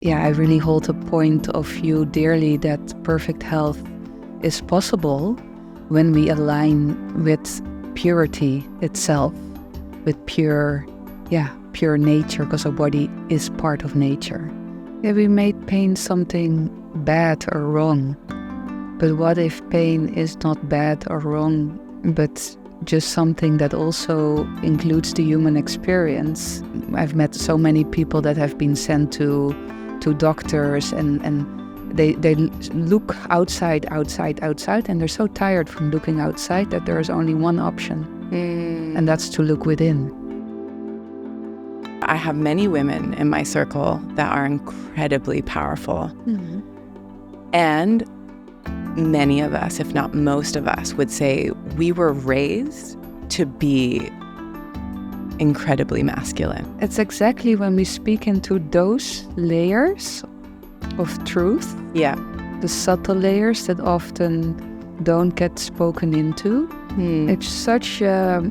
I really hold a point of view dearly that perfect health is possible when we align with purity itself, with pure nature, because our body is part of nature. Yeah, we may pain something bad or wrong, but what if pain is not bad or wrong, but just something that also includes the human experience? I've met so many people that have been sent to doctors and they look outside, and they're so tired from looking outside that there is only one option, and that's to look within. I have many women in my circle that are incredibly powerful. Mm-hmm. And many of us, if not most of us, would say we were raised to be incredibly masculine. It's exactly when we speak into those layers of truth, the subtle layers that often don't get spoken into. It's such a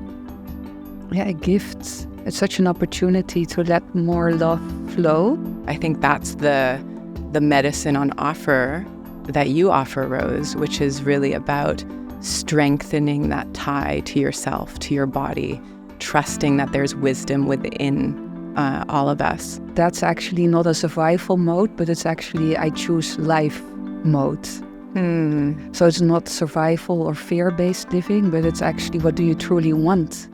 gift. It's such an opportunity to let more love flow. I think that's the medicine on offer that you offer, Rose, which is really about strengthening that tie to yourself, to your body, trusting that there's wisdom within all of us. That's actually not a survival mode, but it's actually I choose life mode. So it's not survival or fear-based living, but it's actually what do you truly want?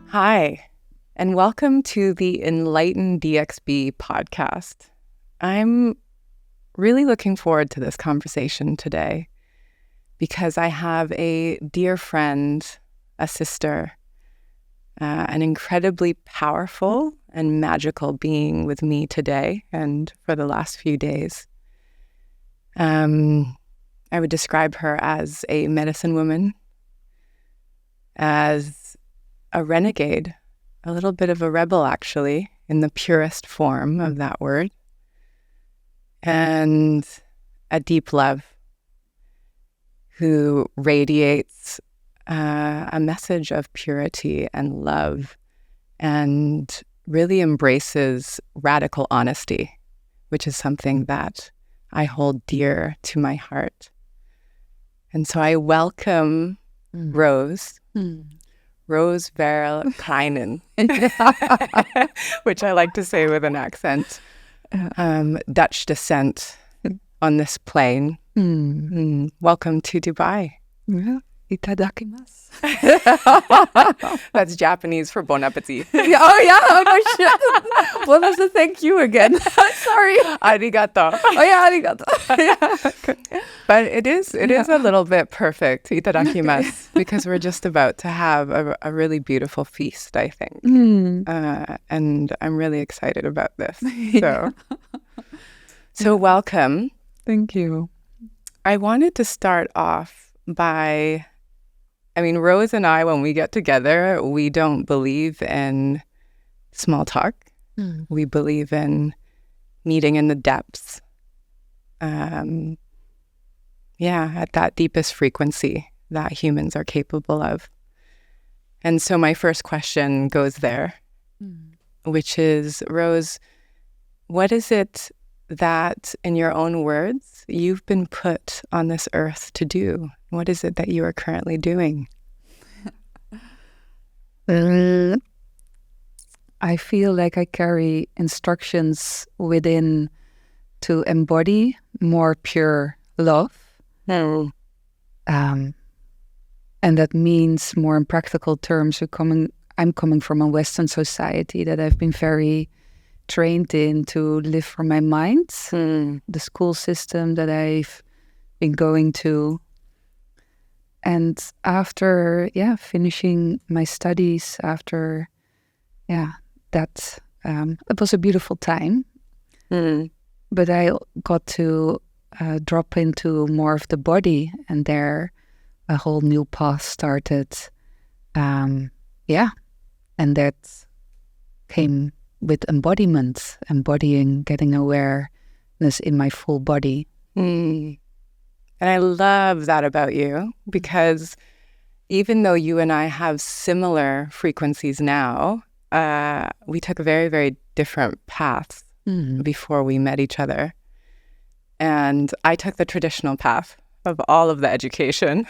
Hi, and welcome to the Enlightened DXB podcast. I'm really looking forward to this conversation today because I have a dear friend, a sister, an incredibly powerful and magical being with me today and for the last few days. I would describe her as a medicine woman, as a renegade, a little bit of a rebel, actually, in the purest form of that word, and a deep love who radiates a message of purity and love and really embraces radical honesty, which is something that I hold dear to my heart. And so I welcome Rose. Roos-Veerle Krijnen, which I like to say with an accent. Dutch descent on this plane. Welcome to Dubai. Yeah, itadakimasu. That's Japanese for bon appetit. Oh no shit. What was the thank you again? Sorry. Arigato. Arigato. But it is a little bit perfect, itadakimasu, because we're just about to have a really beautiful feast, I think. And I'm really excited about this. So welcome. Thank you. I wanted to start off by, Rose and I, when we get together, we don't believe in small talk. We believe in meeting in the depths. At that deepest frequency that humans are capable of. And so my first question goes there, which is, Rose, what is it that, in your own words, you've been put on this earth to do? What is it that you are currently doing? I feel like I carry instructions within to embody more pure love. And that means, more in practical terms, I'm coming from a Western society that I've been very trained in to live from my mind. The school system that I've been going to. And after, finishing my studies, after, that, it was a beautiful time. But I got to drop into more of the body, and there a whole new path started. And that came with embodiment, embodying, getting awareness in my full body. And I love that about you, because even though you and I have similar frequencies now, we took very, very different paths before we met each other. And I took the traditional path of all of the education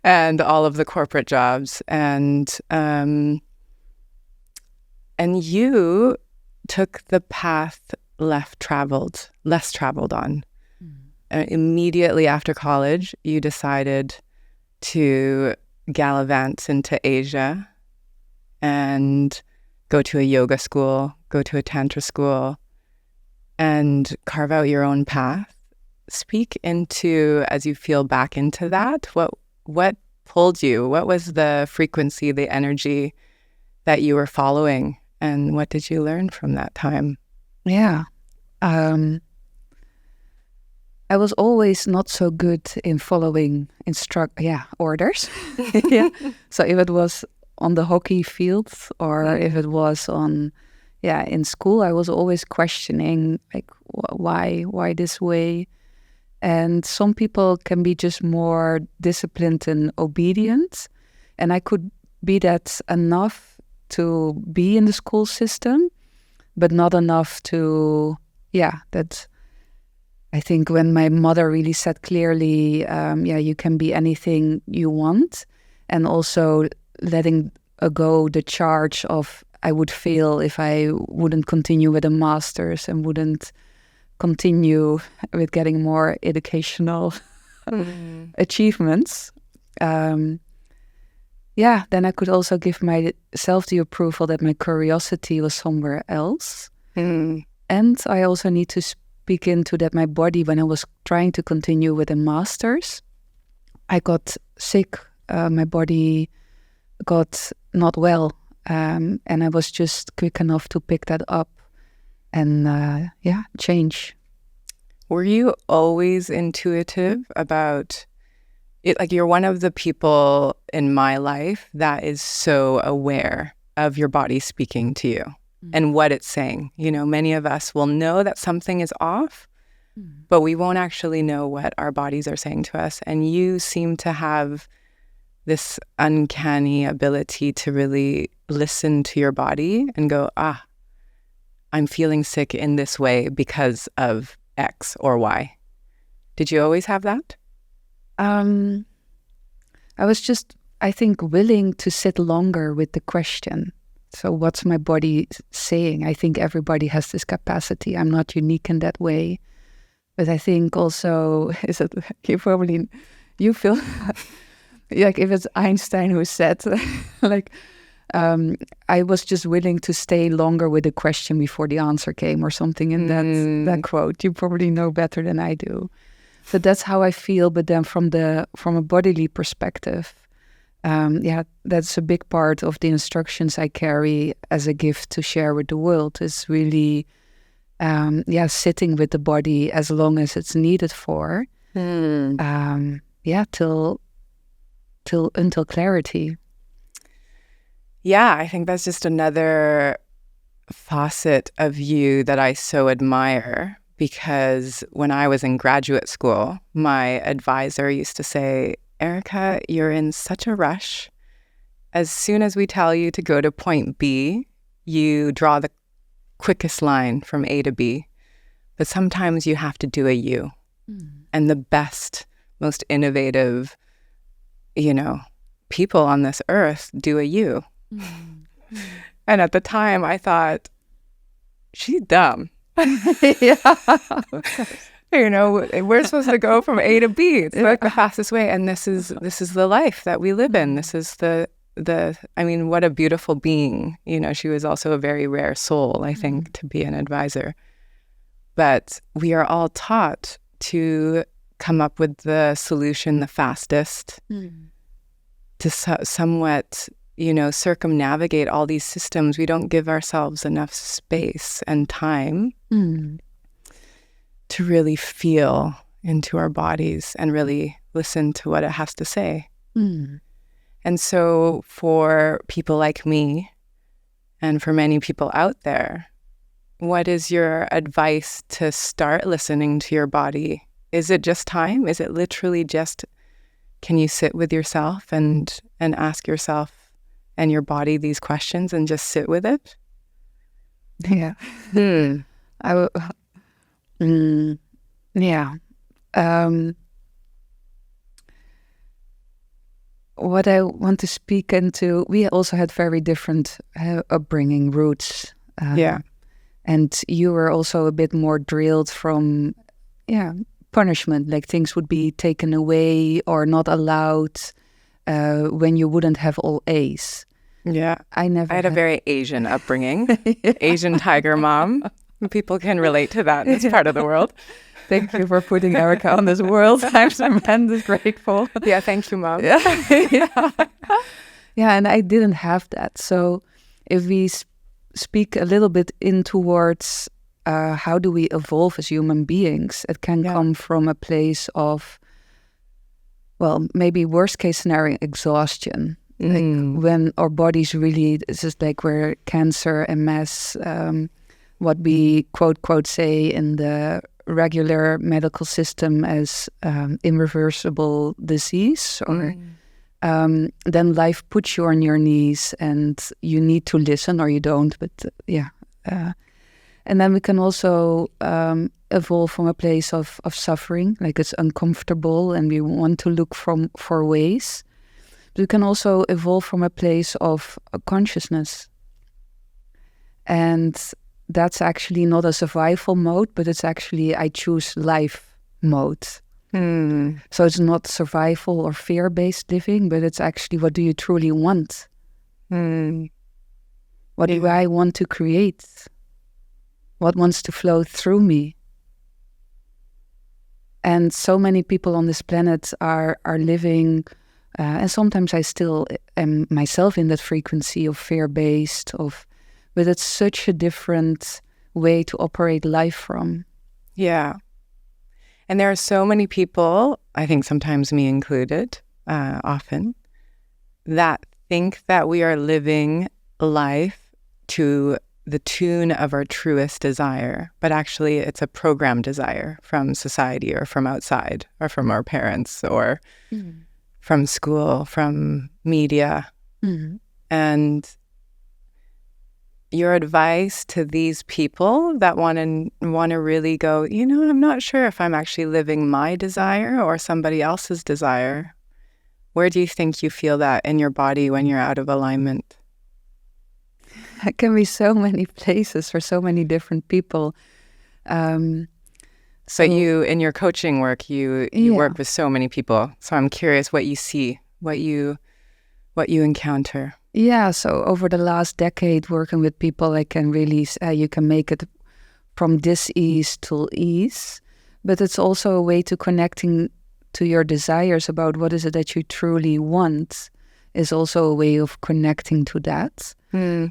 and all of the corporate jobs. And you took the path less traveled on. Immediately after college, you decided to gallivant into Asia and go to a yoga school, go to a tantra school, and carve out your own path. Speak into, as you feel back into that, what pulled you? What was the frequency, the energy that you were following? And what did you learn from that time? Yeah. I was always not so good in following orders. Yeah. So if it was on the hockey field or if it was in school, I was always questioning, like, why this way? And some people can be just more disciplined and obedient. And I could be that enough to be in the school system, but not enough to, that I think when my mother really said clearly, you can be anything you want, and also letting go the charge of I would fail if I wouldn't continue with a master's and wouldn't continue with getting more educational achievements. Then I could also give myself the approval that my curiosity was somewhere else. And I also need to speak into that my body, when I was trying to continue with a master's, I got sick. My body got not well. And I was just quick enough to pick that up and change. Were you always intuitive about it? Like, you're one of the people in my life that is so aware of your body speaking to you and what it's saying. You know, many of us will know that something is off, but we won't actually know what our bodies are saying to us. And you seem to have this uncanny ability to really listen to your body and go, I'm feeling sick in this way because of X or Y. Did you always have that? I was just, I think, willing to sit longer with the question. So what's my body saying? I think everybody has this capacity. I'm not unique in that way. But I think also, you feel like if it's Einstein who said, I was just willing to stay longer with the question before the answer came, or something in that quote. You probably know better than I do. So that's how I feel. But then from a bodily perspective, that's a big part of the instructions I carry as a gift to share with the world, is really, sitting with the body as long as it's needed for, until clarity. Yeah, I think that's just another facet of you that I so admire, because when I was in graduate school, my advisor used to say, Erica, you're in such a rush. As soon as we tell you to go to point B, you draw the quickest line from A to B. But sometimes you have to do a U. And the best, most innovative, people on this earth do a U. And at the time, I thought, she's dumb. We're supposed to go from A to B. It's like the fastest way. And this is the life that we live in. This is what a beautiful being. She was also a very rare soul, I think, to be an advisor. But we are all taught to come up with the solution the fastest, to somewhat, circumnavigate all these systems. We don't give ourselves enough space and time to really feel into our bodies and really listen to what it has to say. And so for people like me, and for many people out there, what is your advice to start listening to your body Is it just time? Is it literally just, can you sit with yourself and ask yourself and your body these questions and just sit with it? Yeah. Yeah. What I want to speak into, we also had very different upbringing roots. And you were also a bit more drilled from, punishment, like things would be taken away or not allowed when you wouldn't have all A's. Yeah. I had a very Asian upbringing, Asian tiger mom. People can relate to that in this part of the world. Thank you for putting Erica on this world. I'm tremendously grateful. Yeah, thank you, Mom. Yeah, and I didn't have that. So if we speak a little bit in towards how do we evolve as human beings, it can come from a place of, well, maybe worst case scenario, exhaustion. Like when our bodies really, it's just like where cancer, MS, what we quote say in the regular medical system as irreversible disease, or then life puts you on your knees and you need to listen or you don't, but and then we can also evolve from a place of suffering, like it's uncomfortable and we want to look for ways. But we can also evolve from a place of consciousness, and that's actually not a survival mode, but it's actually I choose life mode. So it's not survival or fear-based living, but it's actually what do you truly want? What do I want to create? What wants to flow through me? And so many people on this planet are living, and sometimes I still am myself in that frequency of fear-based, but it's such a different way to operate life from. Yeah. And there are so many people, I think sometimes me included, often, that think that we are living life to the tune of our truest desire, but actually it's a programmed desire from society or from outside or from our parents or from school, from media. And your advice to these people that want to really go, I'm not sure if I'm actually living my desire or somebody else's desire. Where do you think you feel that in your body when you're out of alignment? It can be so many places for so many different people. So you, in your coaching work, you work with so many people. So I'm curious what you see, what you encounter. Yeah, so over the last decade working with people, I can really say you can make it from dis-ease to ease, but it's also a way to connecting to your desires about what is it that you truly want is also a way of connecting to that.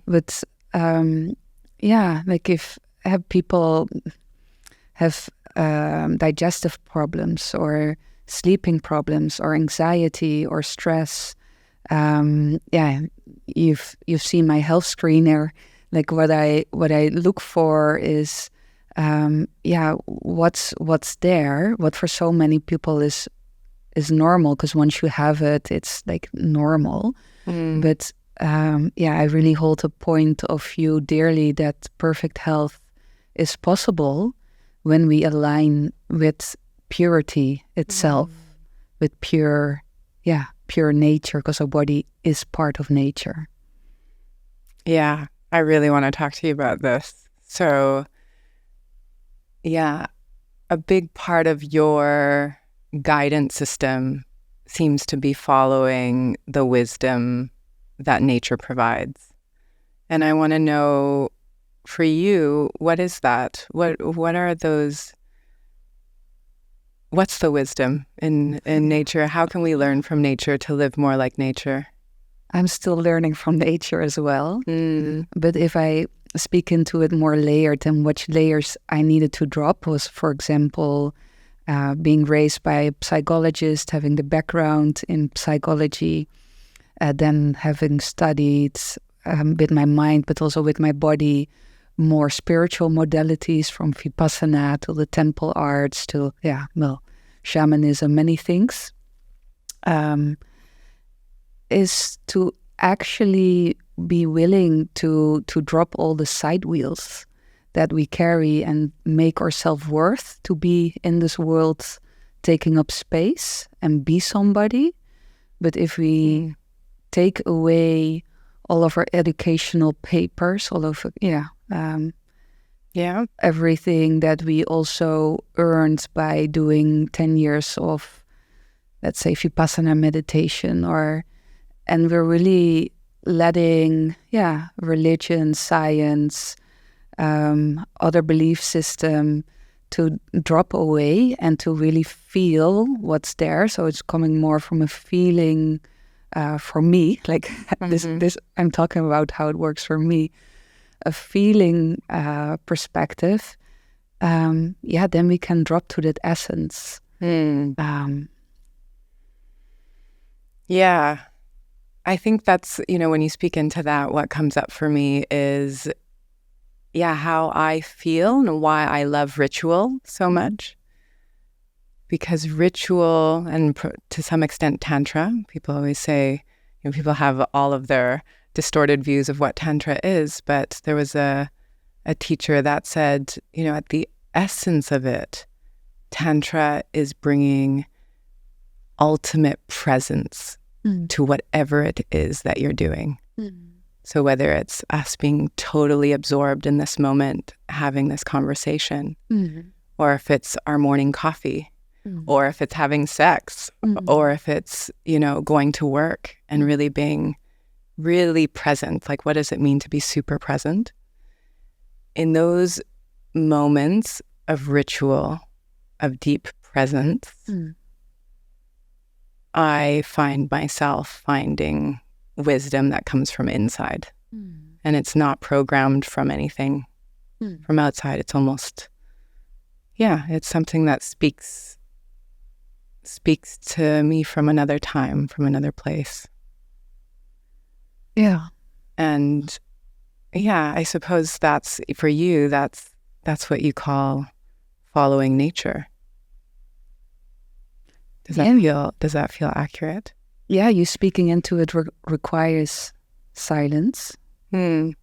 But like if people have digestive problems or sleeping problems or anxiety or stress, you've seen my health screener. Like what I look for is what's there, what for so many people is normal, because once you have it, it's like normal. But I really hold a point of view dearly that perfect health is possible when we align with purity itself, with pure nature, because our body is part of nature. Yeah, I really want to talk to you about this. So, a big part of your guidance system seems to be following the wisdom that nature provides. And I want to know, for you, what is that? What are those? What's the wisdom in nature? How can we learn from nature to live more like nature? I'm still learning from nature as well. But if I speak into it more layered, and which layers I needed to drop was, for example, being raised by a psychologist, having the background in psychology, then having studied with my mind, but also with my body, more spiritual modalities from Vipassana to the temple arts to, shamanism, many things, is to actually be willing to drop all the side wheels that we carry and make ourselves worth to be in this world, taking up space and be somebody. But if we take away all of our educational papers, all of everything that we also earned by doing 10 years of, let's say, Vipassana meditation, and we're really letting, religion, science, other belief system to drop away and to really feel what's there. So it's coming more from a feeling for me, like this I'm talking about how it works for me, a feeling perspective. Then we can drop to that essence. I think that's, when you speak into that, what comes up for me is, how I feel and why I love ritual so much. Because ritual, and to some extent Tantra, people always say, people have all of their distorted views of what Tantra is, but there was a teacher that said, at the essence of it, Tantra is bringing ultimate presence to whatever it is that you're doing. So whether it's us being totally absorbed in this moment, having this conversation, or if it's our morning coffee, or if it's having sex, or if it's, going to work and really being really present. Like, what does it mean to be super present? In those moments of ritual, of deep presence, I find myself finding wisdom that comes from inside. And it's not programmed from anything from outside. It's almost, it's something that speaks to me from another time, from another place. And I suppose that's, for you, that's what you call following nature. Does that feel accurate? Yeah, you speaking into it requires silence. It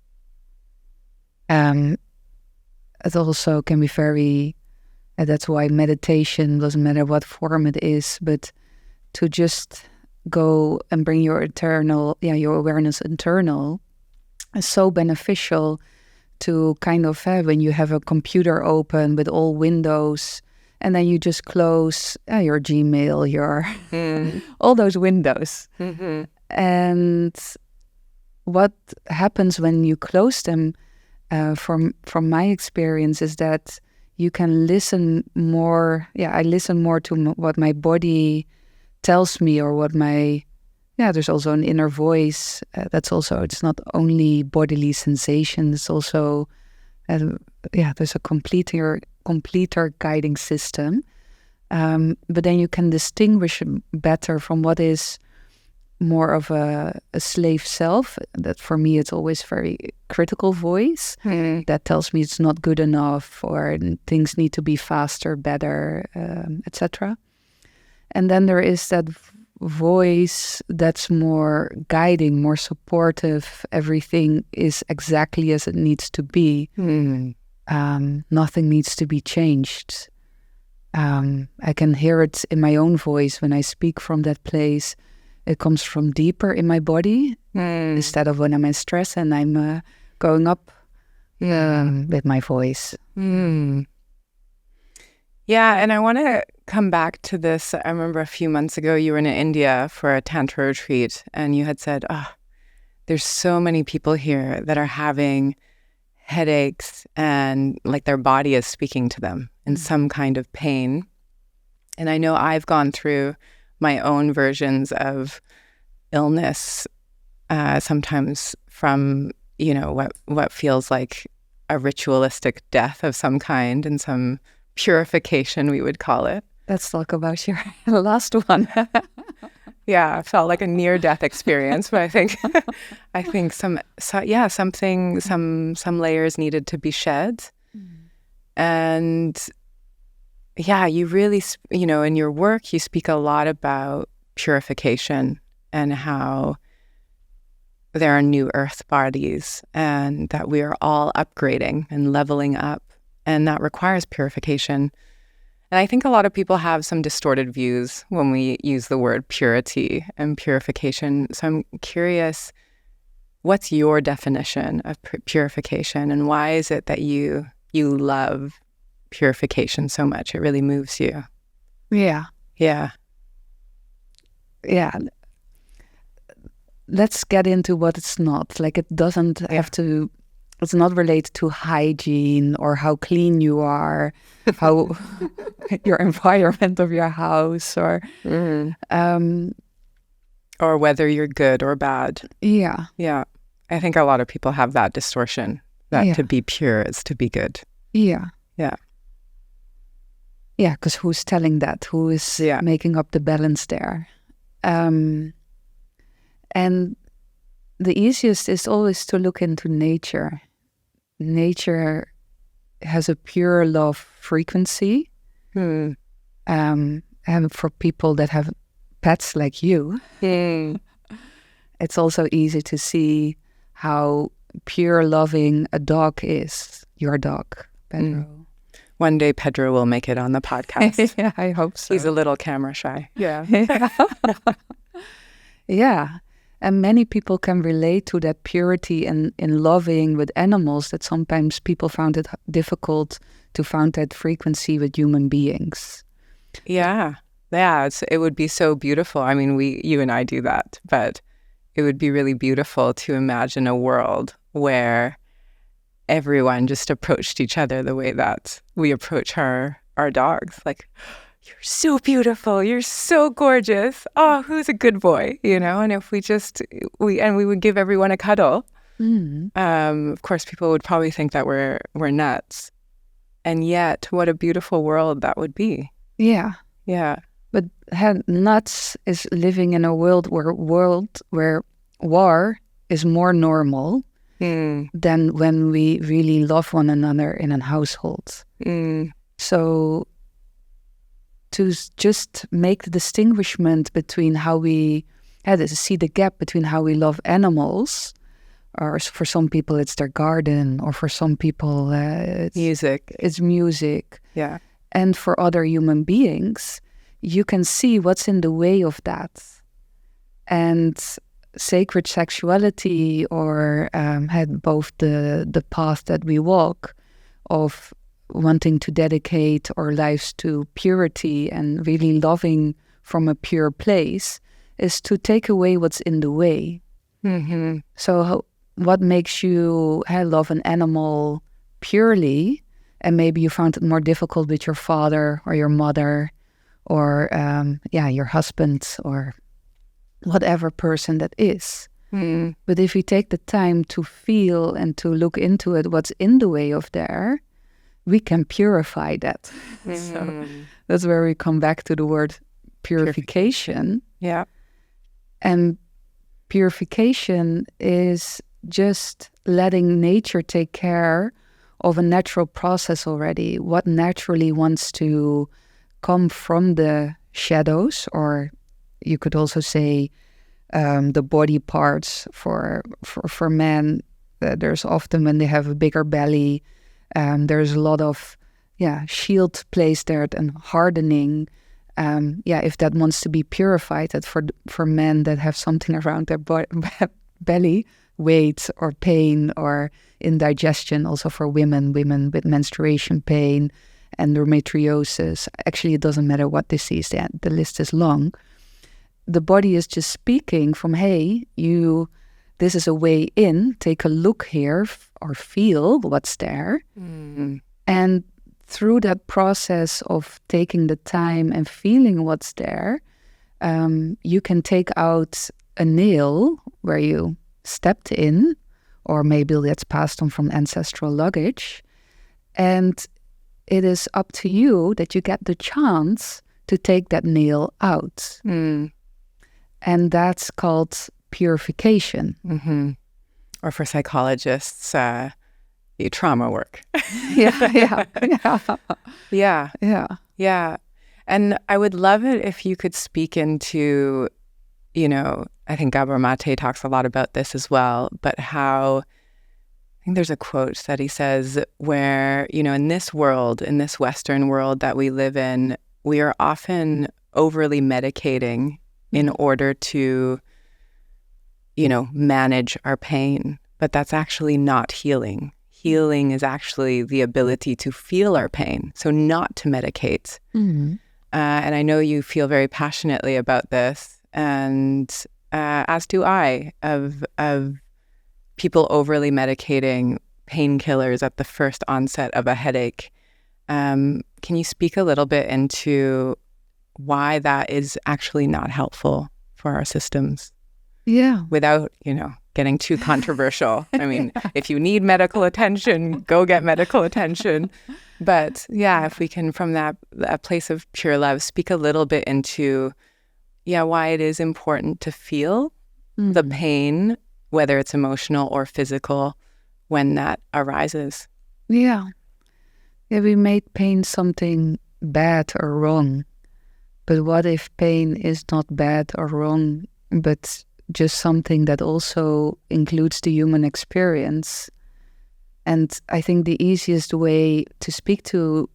also can be very, that's why meditation, doesn't matter what form it is, but to just go and bring your your awareness internal is so beneficial. To kind of have, when you have a computer open with all windows, and then you just close your Gmail, your all those windows. And what happens when you close them, from my experience, is that you can listen more. I listen more to what my body tells me, or what my there's also an inner voice. That's also, it's not only bodily sensations. It's also there's a completer guiding system. But then you can distinguish better from what is more of a slave self. That for me, it's always very critical voice that tells me it's not good enough, or things need to be faster, better, etc. And then there is that voice that's more guiding, more supportive. Everything is exactly as it needs to be. Nothing needs to be changed. I can hear it in my own voice when I speak from that place. It comes from deeper in my body, instead of when I'm in stress and I'm going up with my voice. Yeah, and I want to come back to this. I remember a few months ago you were in India for a Tantra retreat, and you had said, there's so many people here that are having headaches, and like their body is speaking to them in some kind of pain. And I know I've gone through my own versions of illness, sometimes from, what feels like a ritualistic death of some kind, and some purification, we would call it. Let's talk about your last one. Yeah, it felt like a near-death experience, but I think some layers needed to be shed. And yeah, you really, in your work, you speak a lot about purification and how there are new earth bodies and that we are all upgrading and leveling up, and that requires purification. And I think a lot of people have some distorted views when we use the word purity and purification. So I'm curious, what's your definition of purification, and why is it that you love purification so much? It really moves you. Yeah. Yeah. Yeah. Let's get into what it's not. Like, it doesn't have to, it's not related to hygiene or how clean you are, how your environment of your house, or whether you're good or bad. Yeah. Yeah. I think a lot of people have that distortion, that to be pure is to be good. Yeah. Yeah. Yeah, because who's telling that? Who is making up the balance there? And the easiest is always to look into nature. Nature has a pure love frequency. And for people that have pets like you, it's also easy to see how pure loving a dog is. Your dog, Pedro. One day Pedro will make it on the podcast. Yeah, I hope so. He's a little camera shy. Yeah. Yeah. And many people can relate to that purity in loving with animals, that sometimes people found it difficult to find that frequency with human beings. Yeah. Yeah. It would be so beautiful. I mean, you and I do that, but it would be really beautiful to imagine a world where everyone just approached each other the way that we approach our dogs. Like, you're so beautiful. You're so gorgeous. Oh, who's a good boy? And if we would give everyone a cuddle, of course, people would probably think that we're nuts. And yet, what a beautiful world that would be. Yeah. Yeah. But nuts is living in a world where war is more normal than when we really love one another in a household. So to just make the distinguishment between how we see the gap between how we love animals, or for some people it's their garden, or for some people it's music. Yeah. And for other human beings, you can see what's in the way of that. And sacred sexuality, or had both the path that we walk of wanting to dedicate our lives to purity and really loving from a pure place, is to take away what's in the way. So what makes you love an animal purely, and maybe you found it more difficult with your father or your mother, or your husband, or whatever person that is. But if we take the time to feel and to look into it, what's in the way of there, we can purify that. So that's where we come back to the word purification. Yeah. And purification is just letting nature take care of a natural process already, what naturally wants to come from the shadows, or you could also say the body parts for men. There's often, when they have a bigger belly, there's a lot of shield placed there and hardening. If that wants to be purified, that for men that have something around their belly, weight or pain or indigestion, also for women with menstruation pain, endometriosis. Actually, it doesn't matter what disease, the list is long. The body is just speaking from, hey, this is a way in, take a look here or feel what's there. And through that process of taking the time and feeling what's there, you can take out a nail where you stepped in, or maybe that's passed on from ancestral luggage. And it is up to you that you get the chance to take that nail out. And that's called purification. Or for psychologists, trauma work. Yeah. Yeah. Yeah. Yeah. And I would love it if you could speak into, I think Gabor Mate talks a lot about this as well, but how, I think there's a quote that he says where, in this world, in this Western world that we live in, we are often overly medicating in order to, manage our pain. But that's actually not healing. Healing is actually the ability to feel our pain, so not to medicate. Mm-hmm. And I know you feel very passionately about this, and as do I, of people overly medicating painkillers at the first onset of a headache. Can you speak a little bit into why that is actually not helpful for our systems? Yeah. Without, getting too controversial. I mean, if you need medical attention, go get medical attention. But yeah, if we can, from that place of pure love, speak a little bit into, why it is important to feel the pain, whether it's emotional or physical, when that arises. Yeah. Yeah, we made pain something bad or wrong. But what if pain is not bad or wrong, but just something that also includes the human experience? And I think the easiest way to speak into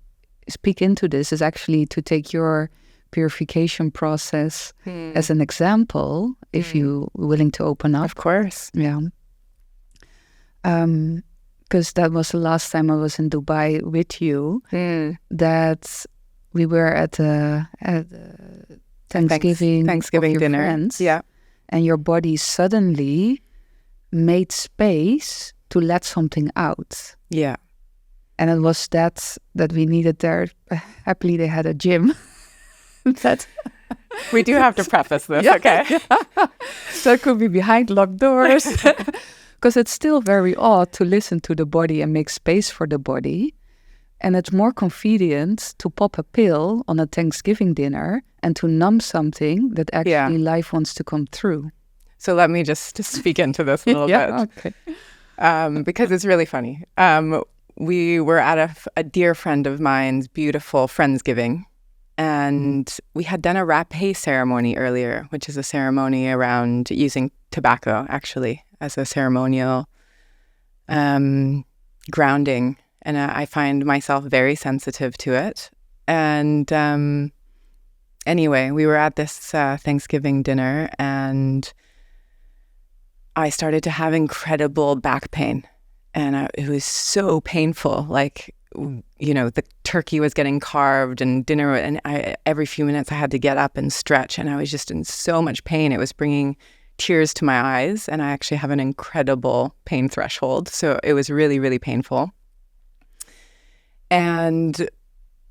this is actually to take your purification process as an example, if you're willing to open up. Of course. Yeah. Because that was the last time I was in Dubai with you, that we were at a Thanksgiving of your dinner. Friends, yeah. And your body suddenly made space to let something out. Yeah. And it was that we needed there. Happily, they had a gym. We do have to preface this, okay? So it could be behind locked doors. Because it's still very odd to listen to the body and make space for the body. And it's more convenient to pop a pill on a Thanksgiving dinner and to numb something that actually life wants to come through. So let me just speak into this a little bit. Okay. Because it's really funny. We were at a dear friend of mine's beautiful Friendsgiving, and we had done a rapé ceremony earlier, which is a ceremony around using tobacco, actually, as a ceremonial grounding. And I find myself very sensitive to it. And anyway, we were at this Thanksgiving dinner, and I started to have incredible back pain. And it was so painful. Like, the turkey was getting carved and dinner, and every few minutes I had to get up and stretch. And I was just in so much pain. It was bringing tears to my eyes. And I actually have an incredible pain threshold. So it was really, really painful. And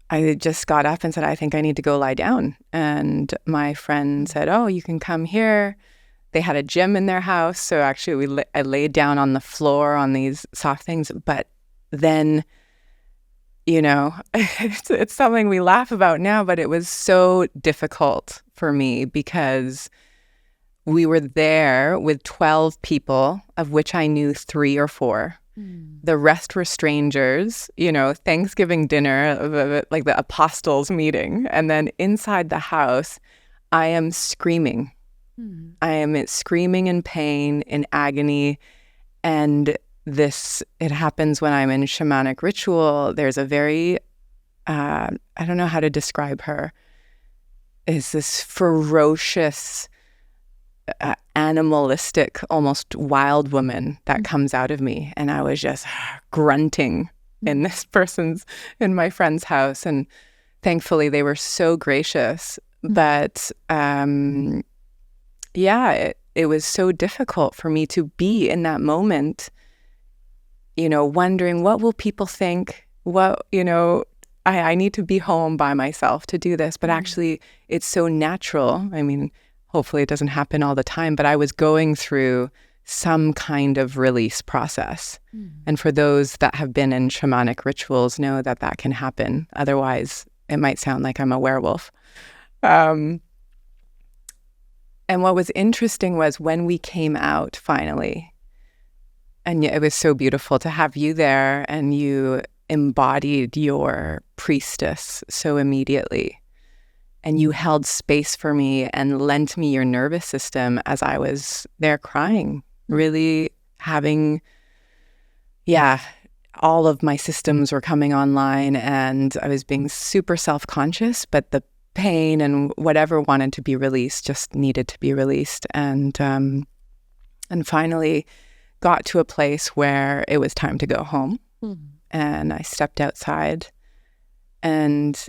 I just got up and said, I think I need to go lie down. And my friend said, oh, you can come here. They had a gym in their house. So actually I laid down on the floor on these soft things. But then, it's something we laugh about now, but it was so difficult for me because we were there with 12 people, of which I knew 3 or 4. The rest were strangers, Thanksgiving dinner, like the apostles meeting. And then inside the house, I am screaming. I am screaming in pain, in agony. And it happens when I'm in shamanic ritual. There's a very, I don't know how to describe her, is this ferocious, animalistic, almost wild woman that comes out of me. And I was just grunting in my friend's house. And thankfully they were so gracious. But it was so difficult for me to be in that moment, wondering what will people think? I need to be home by myself to do this. But actually it's so natural. I mean, hopefully it doesn't happen all the time, but I was going through some kind of release process. And for those that have been in shamanic rituals know that can happen. Otherwise, it might sound like I'm a werewolf. And what was interesting was when we came out finally, And it was so beautiful to have you there, and you embodied your priestess so immediately. And you held space for me and lent me your nervous system as I was there crying, really having, all of my systems were coming online, and I was being super self-conscious, but the pain and whatever wanted to be released just needed to be released. And finally got to a place where it was time to go home. And I stepped outside, and,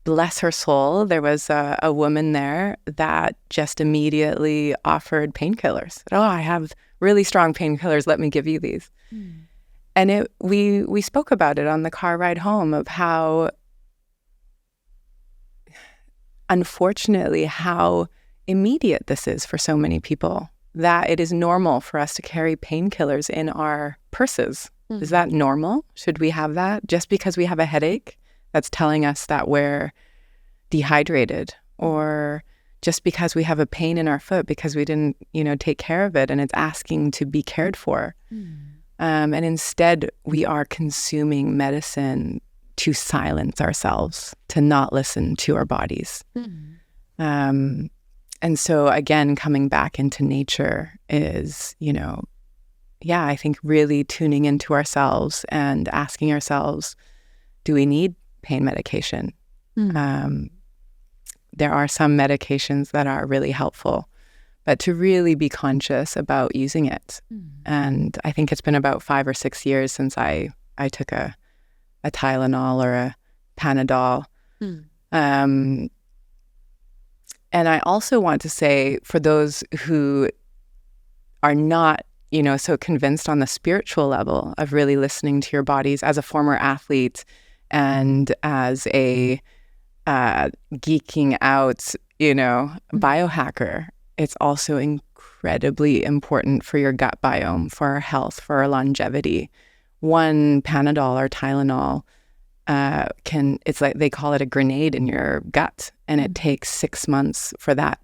bless her soul, there was a woman there that just immediately offered painkillers. Oh, I have really strong painkillers. Let me give you these. And we spoke about it on the car ride home, of how, unfortunately, how immediate this is for so many people, that it is normal for us to carry painkillers in our purses. Is that normal? Should we have that? Just because we have a headache, that's telling us that we're dehydrated, or just because we have a pain in our foot because we didn't, take care of it, and it's asking to be cared for. And instead, we are consuming medicine to silence ourselves, to not listen to our bodies. And so, again, coming back into nature is, I think really tuning into ourselves and asking ourselves, do we need pain medication? There are some medications that are really helpful, but to really be conscious about using it. And I think it's been about 5 or 6 years since I took a Tylenol or a Panadol. And I also want to say, for those who are not, so convinced on the spiritual level of really listening to your bodies, as a former athlete and as a geeking out, biohacker, it's also incredibly important for your gut biome, for our health, for our longevity. One Panadol or Tylenol it's like, they call it a grenade in your gut, and it takes 6 months for that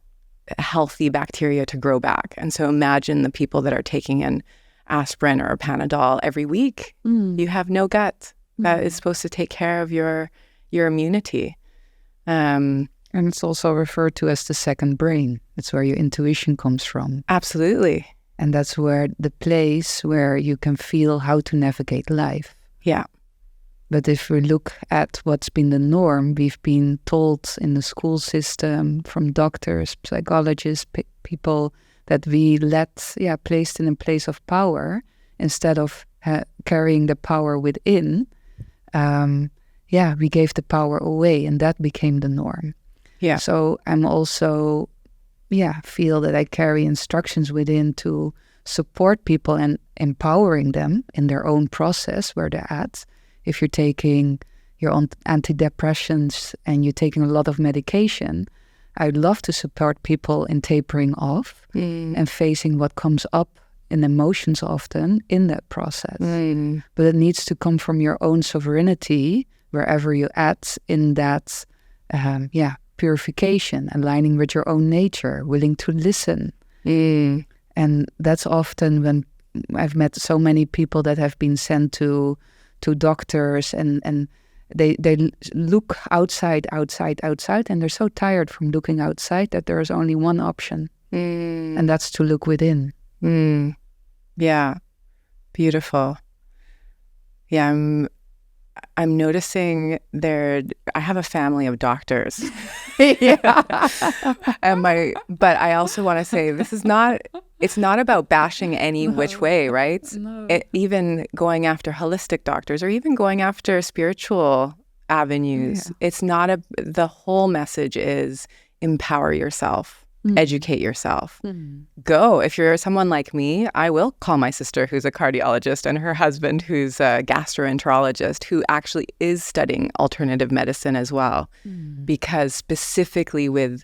healthy bacteria to grow back. And so imagine the people that are taking an aspirin or a Panadol every week. You have no gut that is supposed to take care of your immunity. And it's also referred to as the second brain. It's where your intuition comes from. Absolutely. And that's where the place where you can feel how to navigate life. Yeah. But if we look at what's been the norm, we've been told in the school system, from doctors, psychologists, people, that we placed in a place of power instead of carrying the power within. We gave the power away, and that became the norm. Yeah. So I'm also, feel that I carry instructions within to support people and empowering them in their own process where they're at. If you're taking your own antidepressants and you're taking a lot of medication, I'd love to support people in tapering off and facing what comes up in emotions often in that process. But it needs to come from your own sovereignty, wherever you're at in that, purification, aligning with your own nature, willing to listen. And that's often when I've met so many people that have been sent to doctors, and they look outside, and they're so tired from looking outside that there is only one option, and that's to look within. Yeah, beautiful. Yeah, I'm noticing I have a family of doctors. But I also want to say, it's not about bashing any which way, right? No. Even going after holistic doctors, or even going after spiritual avenues. It's not the whole message is empower yourself, educate yourself. Go. If you're someone like me, I will call my sister, who's a cardiologist, and her husband, who's a gastroenterologist, who actually is studying alternative medicine as well. Because specifically with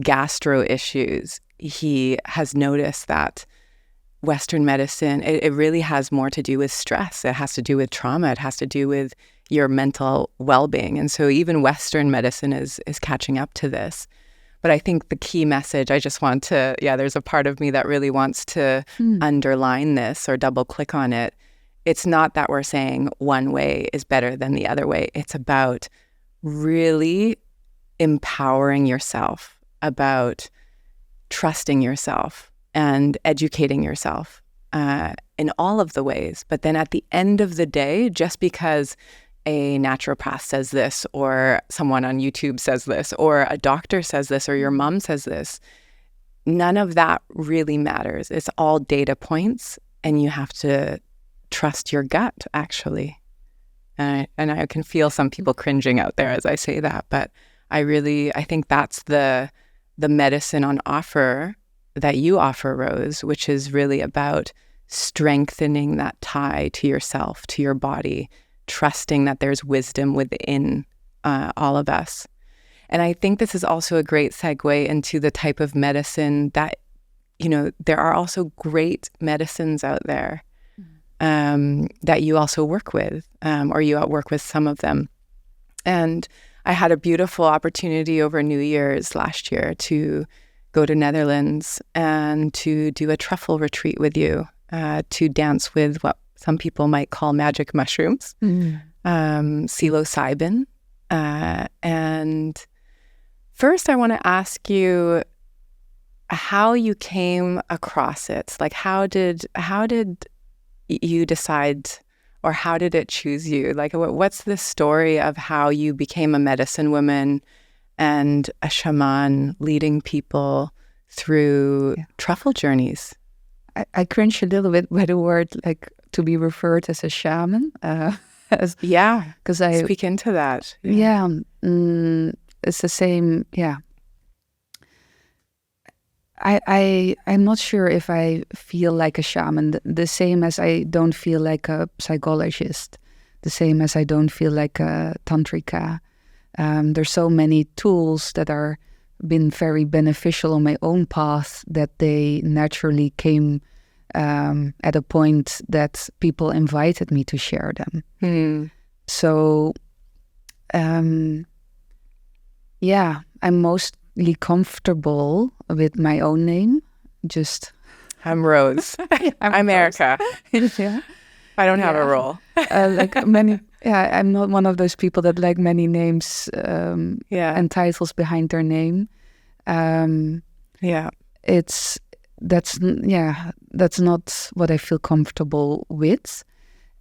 gastro issues, he has noticed that Western medicine, it really has more to do with stress. It has to do with trauma. It has to do with your mental well-being. And so even Western medicine is catching up to this. But I think the key message, I just want to, there's a part of me that really wants to underline this or double click on it. It's not that we're saying one way is better than the other way. It's about really empowering yourself, about trusting yourself and educating yourself in all of the ways. But then at the end of the day, just because a naturopath says this, or someone on YouTube says this, or a doctor says this, or your mom says this, none of that really matters. It's all data points, and you have to trust your gut, actually. And I can feel some people cringing out there as I say that, but I think that's the medicine on offer that you offer, Rose, which is really about strengthening that tie to yourself, to your body, trusting that there's wisdom within all of us. And I think this is also a great segue into the type of medicine that, there are also great medicines out there that you also work with, or you work with some of them. And I had a beautiful opportunity over New Year's last year to go to Netherlands and to do a truffle retreat with you, to dance with what some people might call magic mushrooms, psilocybin. And first, I want to ask you how you came across it. Like, how did you decide, or how did it choose you? Like, what's the story of how you became a medicine woman and a shaman leading people through truffle journeys? I cringe a little bit by the word, like, to be referred as a shaman. Because I speak into that. It's the same. Yeah, I'm not sure if I feel like a shaman. The same as I don't feel like a psychologist. The same as I don't feel like a tantrika. There's so many tools that are been very beneficial on my own path that they naturally came at a point that people invited me to share them. So, I'm mostly comfortable with my own name. I'm Rose. I'm Erica. Yeah. I don't have a role. Like many, I'm not one of those people that like many names and titles behind their name. That's not what I feel comfortable with.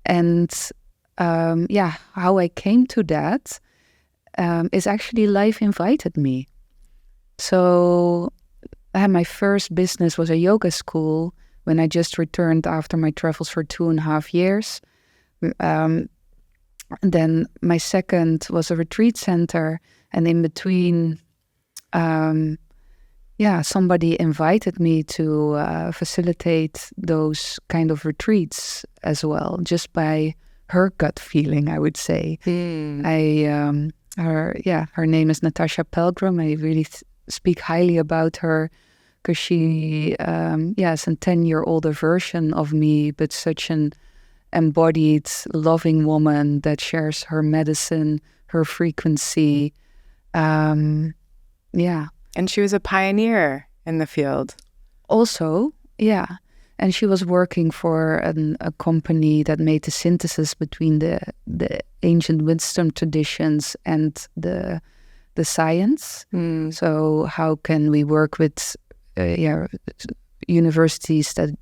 And how I came to that is actually life invited me. So my first business was a yoga school when I just returned after my travels for 2.5 years. Then my second was a retreat center, and in between, somebody invited me to facilitate those kind of retreats as well, just by her gut feeling, I would say. Her name is Natasha Pelgrim. I really speak highly about her because she is a 10-year-older version of me, but such an embodied, loving woman that shares her medicine, her frequency. And she was a pioneer in the field. Also, yeah. And she was working for a company that made the synthesis between the ancient wisdom traditions and the science. So how can we work with universities that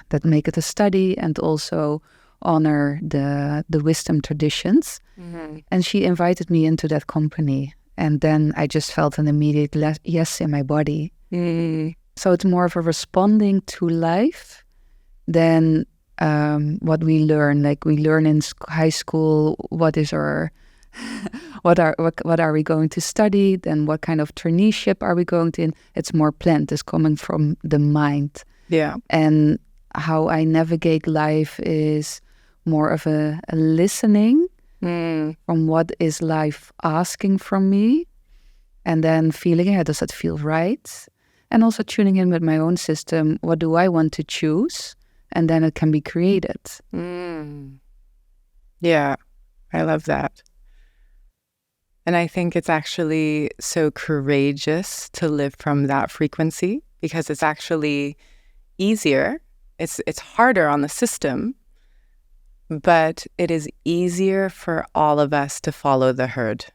that make it a study and also honor the wisdom traditions? And she invited me into that company. And then I just felt an immediate yes in my body. So it's more of a responding to life than what we learn. Like we learn in high school, what is our, what are we going to study? Then what kind of traineeship are we going to? It's more planned. It's coming from the mind. Yeah. And how I navigate life is more of a listening from what is life asking from me, and then feeling, does that feel right? And also tuning in with my own system. What do I want to choose? And then it can be created. Yeah, I love that. And I think it's actually so courageous to live from that frequency, because it's actually easier. It's harder on the system, but it is easier for all of us to follow the herd.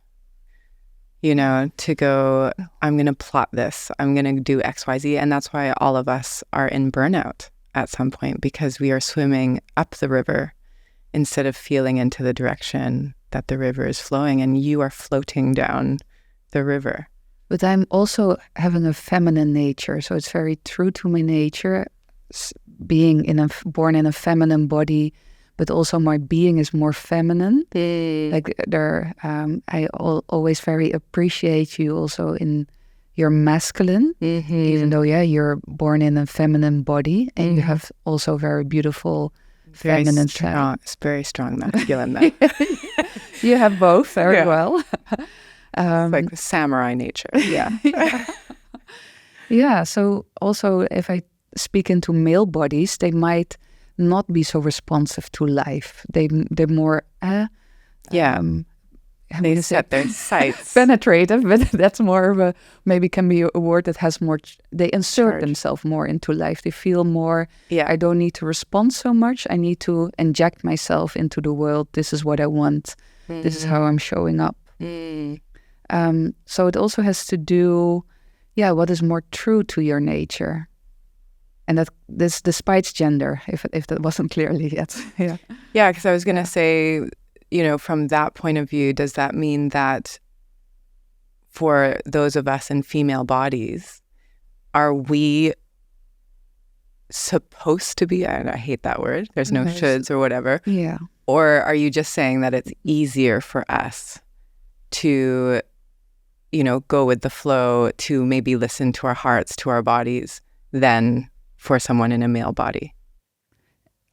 To go, I'm going to plot this, I'm going to do X, Y, Z. And that's why all of us are in burnout at some point, because we are swimming up the river instead of feeling into the direction that the river is flowing, and you are floating down the river. But I'm also having a feminine nature, so it's very true to my nature, being born in a feminine body, but also my being is more feminine. Like I always very appreciate you also in your masculine, even though you're born in a feminine body, and you have also very beautiful feminine side. It's very strong masculine though. You have both very well. It's like the samurai nature. Yeah. So also, if I speak into male bodies, they might not be so responsive to life. They're more they set their sights. Penetrative, but that's more of maybe can be a word that has more, they insert themselves more into life. They feel more, I don't need to respond so much. I need to inject myself into the world. This is what I want. This is how I'm showing up. So it also has to do, what is more true to your nature. And that this despite gender, if that wasn't clearly yet. Yeah, because I was going to say, from that point of view, does that mean that for those of us in female bodies, are we supposed to be, I hate that word, there's no shoulds or whatever. Yeah. Or are you just saying that it's easier for us to, go with the flow, to maybe listen to our hearts, to our bodies, than for someone in a male body?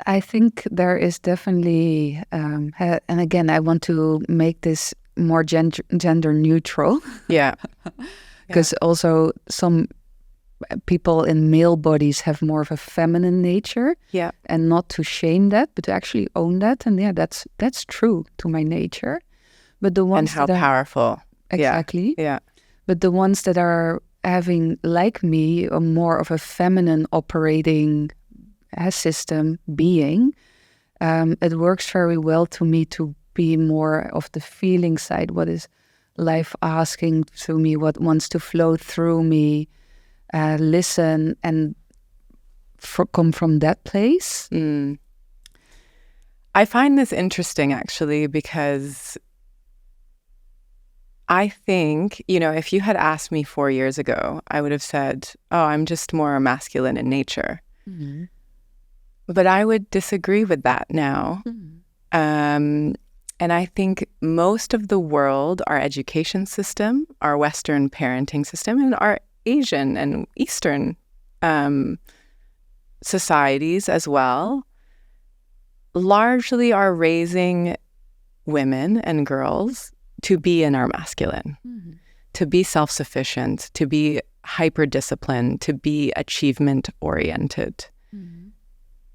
I think there is definitely, and again, I want to make this more gender neutral. Because also some people in male bodies have more of a feminine nature. And not to shame that, but to actually own that. And that's true to my nature. But the ones and how powerful. Exactly. But the ones that are having, like me, a more of a feminine operating system being, it works very well to me to be more of the feeling side. What is life asking to me? What wants to flow through me? Listen and come from that place. I find this interesting, actually, because I think, if you had asked me 4 years ago, I would have said, I'm just more masculine in nature. But I would disagree with that now. And I think most of the world, our education system, our Western parenting system, and our Asian and Eastern societies as well, largely are raising women and girls to be in our masculine, to be self-sufficient, to be hyper-disciplined, to be achievement-oriented.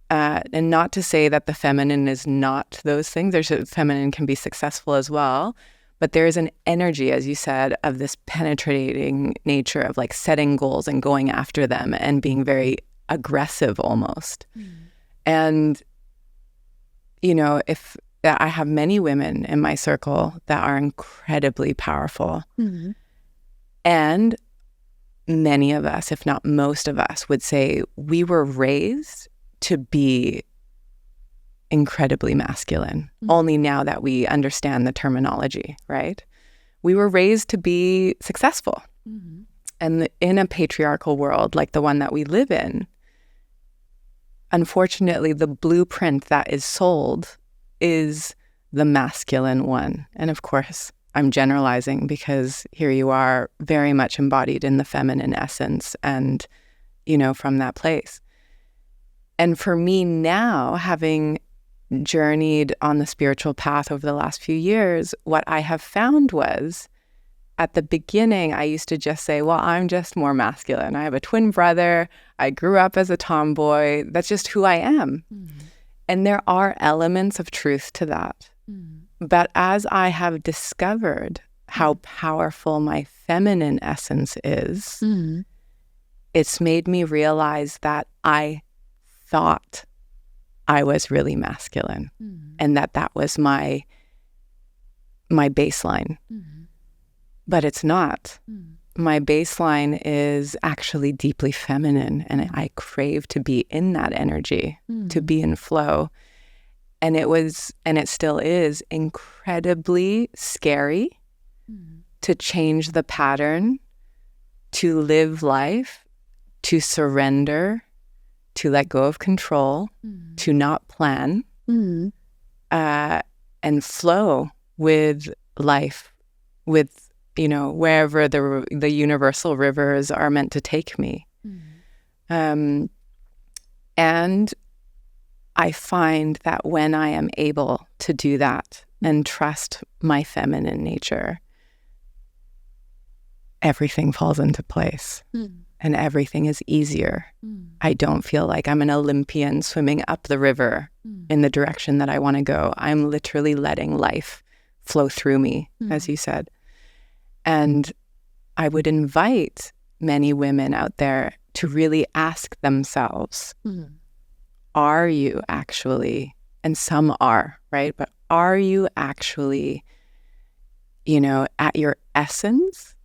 And not to say that the feminine is not those things. Feminine can be successful as well. But there is an energy, as you said, of this penetrating nature of like setting goals and going after them and being very aggressive almost. And, if I have many women in my circle that are incredibly powerful. And many of us, if not most of us, would say we were raised to be incredibly masculine, only now that we understand the terminology, right? We were raised to be successful. And in a patriarchal world like the one that we live in, unfortunately, the blueprint that is sold is the masculine one. And of course, I'm generalizing because here you are very much embodied in the feminine essence and, from that place. And for me now, having journeyed on the spiritual path over the last few years, what I have found was, at the beginning, I used to just say, well, I'm just more masculine. I have a twin brother. I grew up as a tomboy. That's just who I am. And there are elements of truth to that. But as I have discovered how powerful my feminine essence is, Mm. it's made me realize that I thought I was really masculine and that was my baseline. But it's not. My baseline is actually deeply feminine, and I crave to be in that energy, to be in flow. And it still is incredibly scary to change the pattern, to live life, to surrender, to let go of control, to not plan, and flow with life, with, wherever the universal rivers are meant to take me. And I find that when I am able to do that and trust my feminine nature, everything falls into place and everything is easier. I don't feel like I'm an Olympian swimming up the river in the direction that I want to go. I'm literally letting life flow through me, as you said. And I would invite many women out there to really ask themselves, are you actually, and some are, right? But are you actually, at your essence,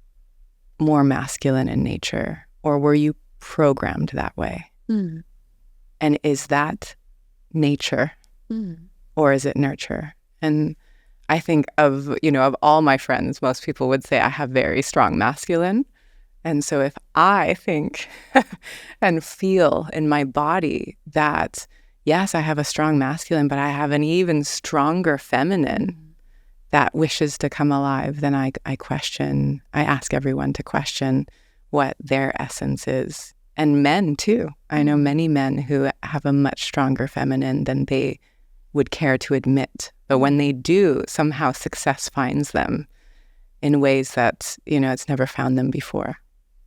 more masculine in nature? Or were you programmed that way? And is that nature? Or is it nurture? And I think of all my friends, most people would say I have very strong masculine. And so if I think and feel in my body that, yes, I have a strong masculine, but I have an even stronger feminine that wishes to come alive, then I ask everyone to question what their essence is. And men too. I know many men who have a much stronger feminine than they would care to admit. But when they do, somehow success finds them in ways that, it's never found them before.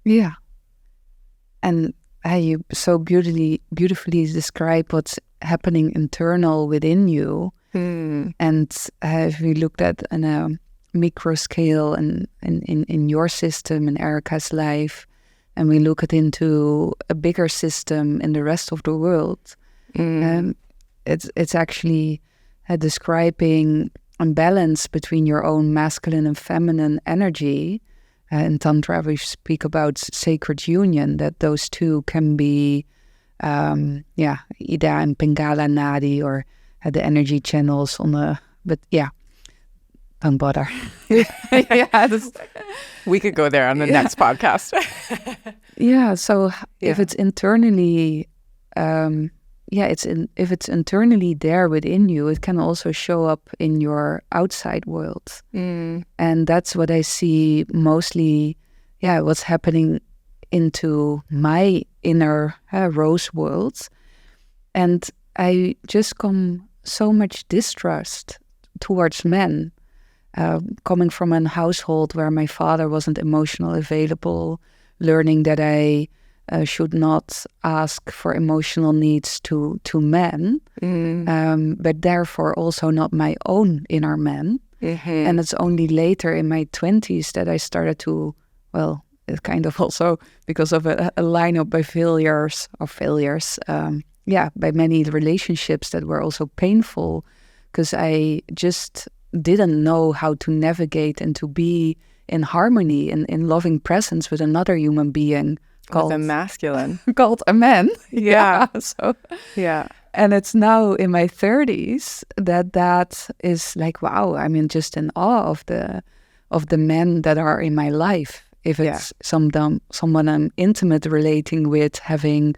Yeah. And you so beautifully describe what's happening internal within you. And if we looked at on a micro scale and in your system, in Erica's life, and we look at into a bigger system in the rest of the world, it's actually describing a balance between your own masculine and feminine energy. In Tantra, we speak about sacred union, that those two can be, Ida and Pingala Nadi, or the energy channels don't bother. We could go there on the next podcast. So if it's internally, if it's internally there within you, it can also show up in your outside world. And that's what I see mostly, what's happening into my inner rose world. And I just come so much distrust towards men, coming from a household where my father wasn't emotionally available, learning that I should not ask for emotional needs to men, but therefore also not my own inner man. And it's only later in my 20s that I started to, it's kind of also because of a lineup by by many relationships that were also painful, because I just didn't know how to navigate and to be in harmony and in loving presence with another human being called a masculine, called a man. Yeah. And it's now in my 30s that is like, wow, I'm just in awe of the men that are in my life. If it's someone I'm intimate relating with, having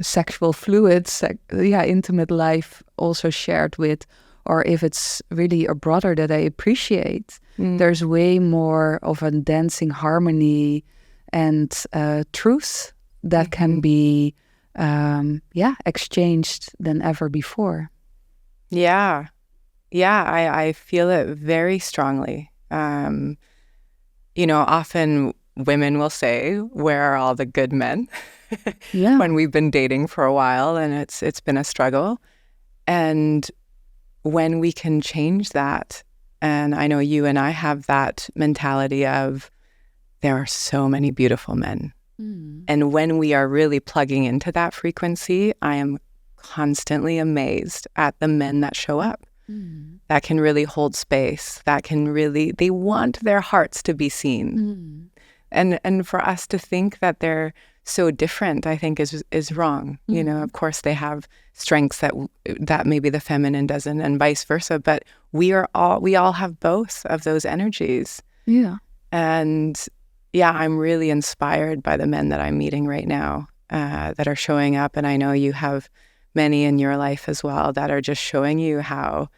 sexual fluids, intimate life also shared with, or if it's really a brother that I appreciate, there's way more of a dancing harmony and truth that can be exchanged than ever before. I feel it very strongly. Often women will say, where are all the good men? When we've been dating for a while and it's been a struggle. And when we can change that And I know you and I have that mentality of there are so many beautiful men. And when we are really plugging into that frequency, I am constantly amazed at the men that show up, that can really hold space, that can really, they want their hearts to be seen. And for us to think that they're so different, I think is wrong. You know, of course they have strengths that maybe the feminine doesn't, and vice versa, but we all have both of those energies. Yeah. And yeah, I'm really inspired by the men that I'm meeting right now that are showing up. And I know you have many in your life as well that are just showing you how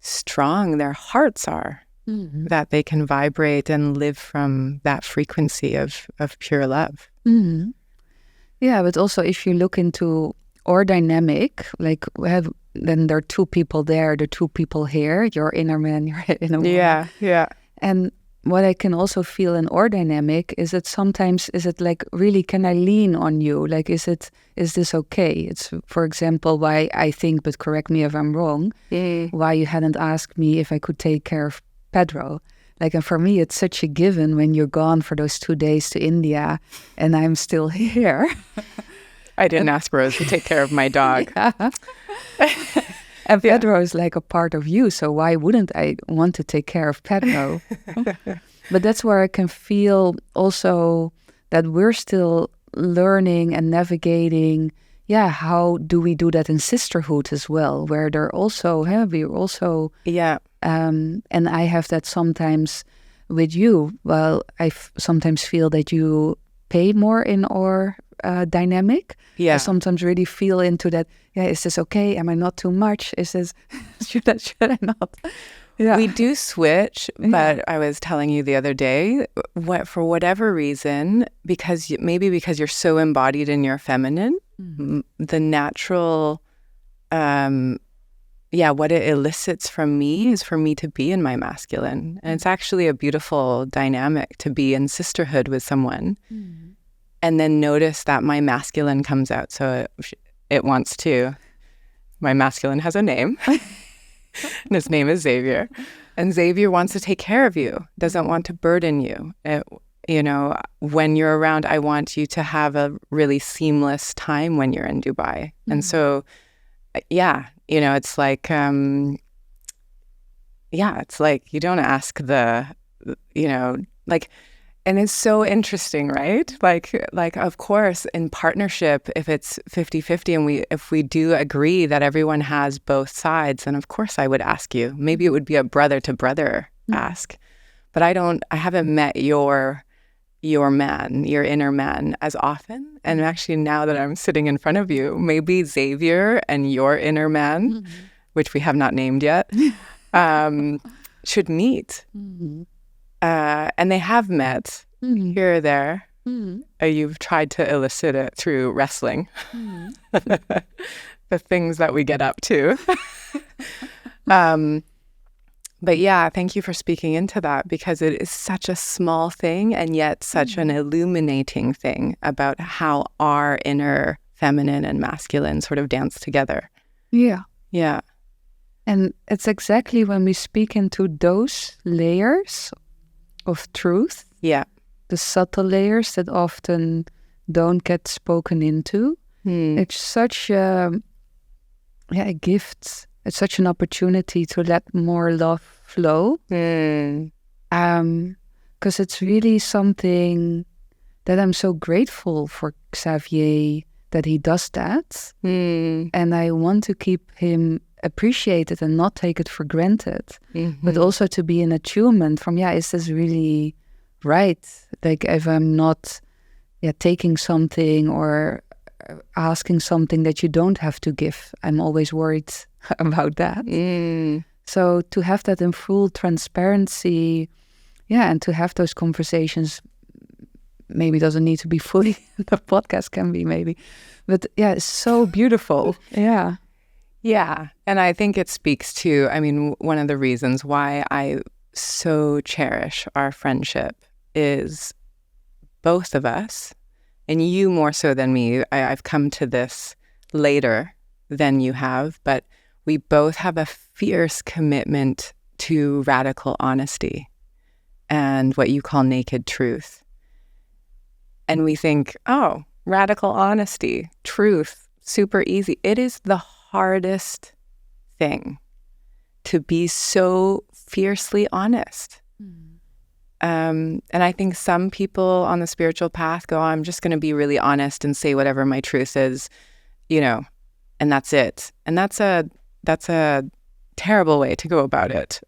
strong their hearts are, that they can vibrate and live from that frequency of pure love. Yeah, but also if you look into our dynamic, like then there are two people there, the two people here, your inner man, your inner woman. Yeah. And what I can also feel in our dynamic is that sometimes is it like, really, can I lean on you? Like, is this okay? It's, for example, why I think, but correct me if I'm wrong, why you hadn't asked me if I could take care of Pedro. Like, and for me, it's such a given when you're gone for those 2 days to India and I'm still here. I didn't ask Rose to take care of my dog. And Pedro is like a part of you, so why wouldn't I want to take care of Pedro? But that's where I can feel also that we're still learning and navigating, how do we do that in sisterhood as well, where they're also, we're also... Yeah. And I have that sometimes with you. Well, I sometimes feel that you pay more in our dynamic. Yeah. I sometimes really feel into that. Yeah, is this okay? Am I not too much? Is this should I not? Yeah. We do switch, but I was telling you the other day, for whatever reason, because you're so embodied in your feminine, the natural, what it elicits from me is for me to be in my masculine. And it's actually a beautiful dynamic to be in sisterhood with someone. And then notice that my masculine comes out. So it wants to. My masculine has a name, and his name is Xavier. And Xavier wants to take care of you, doesn't want to burden you. When you're around, I want you to have a really seamless time when you're in Dubai. And so, it's like, it's like you don't ask and it's so interesting, right? Like of course, in partnership, if it's 50-50 and if we do agree that everyone has both sides, then of course I would ask you. Maybe it would be a brother to brother ask. But I haven't met your man, your inner man as often. And actually now that I'm sitting in front of you, maybe Xavier and your inner man, which we have not named yet, should meet. And they have met here or there. You've tried to elicit it through wrestling. The things that we get up to. But thank you for speaking into that, because it is such a small thing and yet such an illuminating thing about how our inner feminine and masculine sort of dance together. Yeah. Yeah. And it's exactly when we speak into those layers of truth, the subtle layers that often don't get spoken into. It's such a gift. It's such an opportunity to let more love flow. Because it's really something that I'm so grateful for Xavier that he does that. And I want to keep him appreciated and not take it for granted, but also to be in attunement from, is this really right? Like if I'm not taking something or asking something that you don't have to give, I'm always worried about that. So to have that in full transparency, and to have those conversations, maybe doesn't need to be fully, the podcast can be maybe, but it's so beautiful. Yeah. And I think it speaks to, one of the reasons why I so cherish our friendship is both of us, and you more so than me. I've come to this later than you have, but we both have a fierce commitment to radical honesty and what you call naked truth. And we think, oh, radical honesty, truth, super easy. It is the hardest thing to be so fiercely honest. And I think some people on the spiritual path go, I'm just going to be really honest and say whatever my truth is, and that's it. And that's a terrible way to go about it.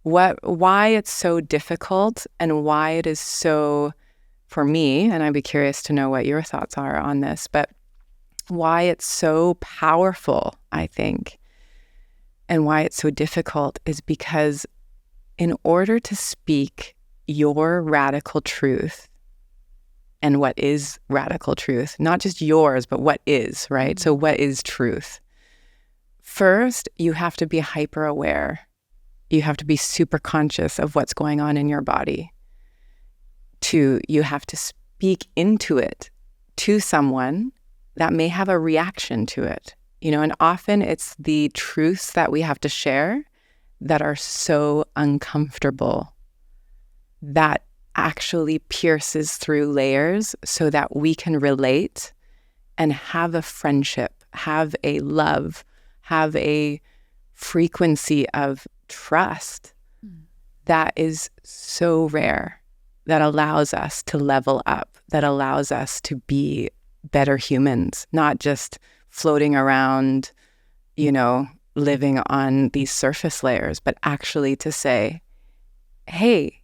Why it's so difficult and why it is so, for me, and I'd be curious to know what your thoughts are on this, but why it's so powerful, I think, and why it's so difficult is because in order to speak your radical truth and what is radical truth, not just yours, but what is, right? So what is truth? First, you have to be hyper aware. You have to be super conscious of what's going on in your body. Two, you have to speak into it to someone that may have a reaction to it. And often it's the truths that we have to share that are so uncomfortable that actually pierces through layers so that we can relate and have a friendship, have a love, have a frequency of trust that is so rare, that allows us to level up, that allows us to be better humans, not just floating around, living on these surface layers, but actually to say, hey,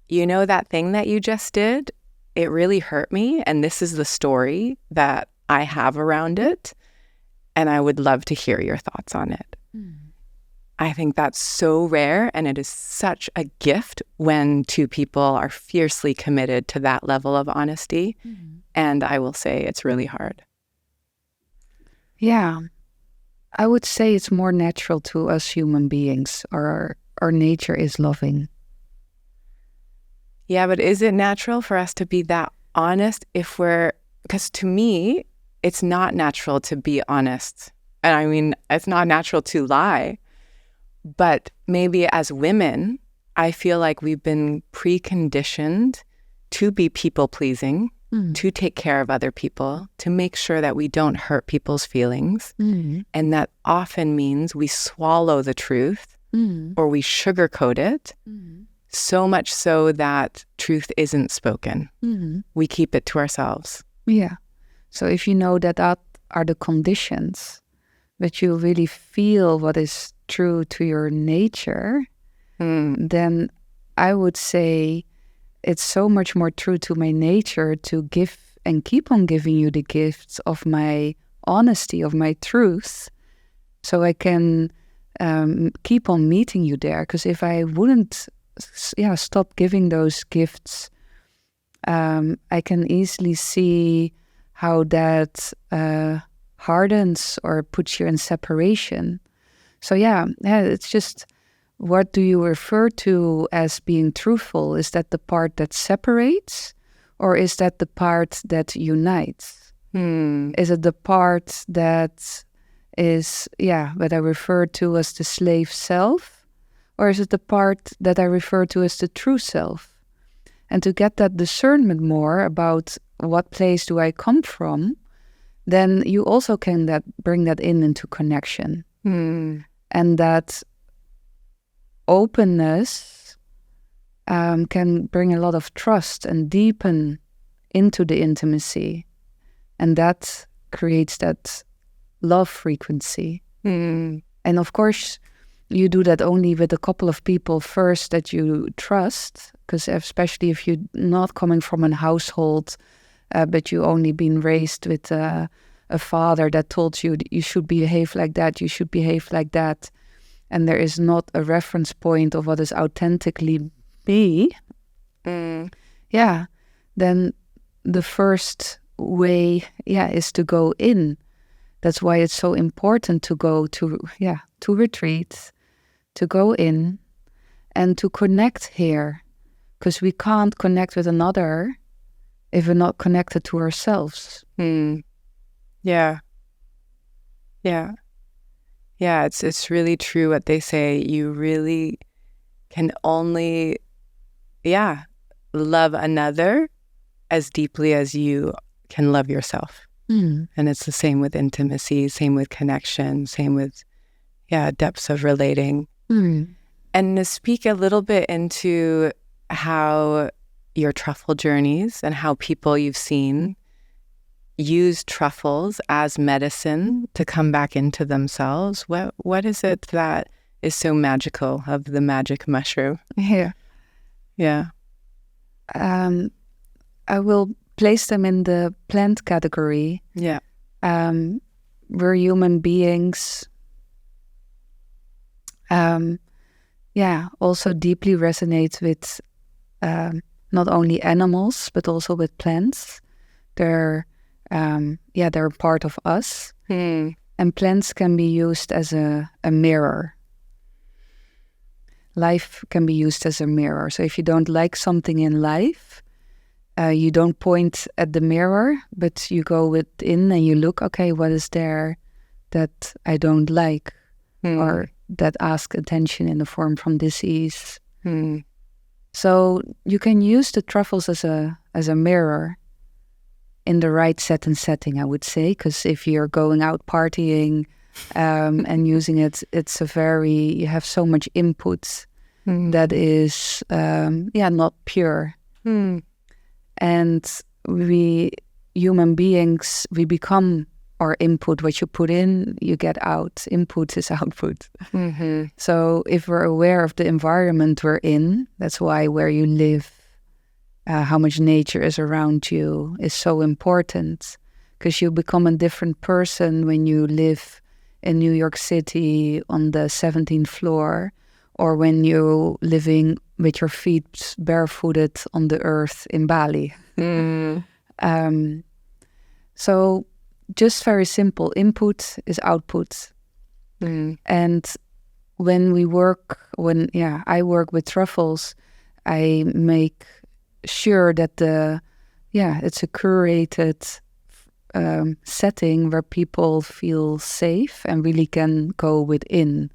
that thing that you just did, it really hurt me, and this is the story that I have around it, and I would love to hear your thoughts on it. I think that's so rare, and it is such a gift when two people are fiercely committed to that level of honesty, and I will say it's really hard. Yeah. I would say it's more natural to us human beings. Our nature is loving. Yeah, but is it natural for us to be that honest because to me, it's not natural to be honest. And I mean, it's not natural to lie. But maybe as women, I feel like we've been preconditioned to be people-pleasing, to take care of other people, to make sure that we don't hurt people's feelings. And that often means we swallow the truth or we sugarcoat it, so much so that truth isn't spoken. We keep it to ourselves. Yeah. So if you know that are the conditions, but you really feel what is true to your nature, then I would say it's so much more true to my nature to give and keep on giving you the gifts of my honesty, of my truth, so I can keep on meeting you there. Because if I wouldn't stop giving those gifts, I can easily see how that hardens or puts you in separation. So it's just, what do you refer to as being truthful? Is that the part that separates, or is that the part that unites? Is it the part that is, what I refer to as the slave self, or is it the part that I refer to as the true self? And to get that discernment more about what place do I come from, then you also can bring that into connection. And that openness can bring a lot of trust and deepen into the intimacy. And that creates that love frequency. And of course, you do that only with a couple of people first that you trust, because especially if you're not coming from a household, but you only been raised with a father that told you you should behave like that, you should behave like that, and there is not a reference point of what is authentically me, then the first way, is to go in. That's why it's so important to go to retreat, to go in and to connect here, because we can't connect with another if we're not connected to ourselves. Yeah, it's really true what they say. You really can only, love another as deeply as you can love yourself. Mm. And it's the same with intimacy, same with connection, same with, depths of relating. Mm. And to speak a little bit into how your truffle journeys and how people you've seen use truffles as medicine to come back into themselves. What is it that is so magical of the magic mushroom? Yeah. Yeah. I will place them in the plant category. Yeah. We're human beings. Also deeply resonate with not only animals but also with plants. They're part of us. And plants can be used as a mirror. Life can be used as a mirror. So if you don't like something in life, you don't point at the mirror, but you go within and you look, okay, what is there that I don't like or that ask attention in the form from disease? So you can use the truffles as a mirror in the right set and setting, I would say, because if you're going out partying and using it, you have so much input that is, not pure. And we human beings, we become our input. What you put in, you get out. Input is output. So if we're aware of the environment we're in, that's why where you live, how much nature is around you is so important, because you become a different person when you live in New York City on the 17th floor, or when you're living with your feet barefooted on the earth in Bali. So just very simple, input is output. And when I work with truffles, I make sure that it's a curated setting where people feel safe and really can go within,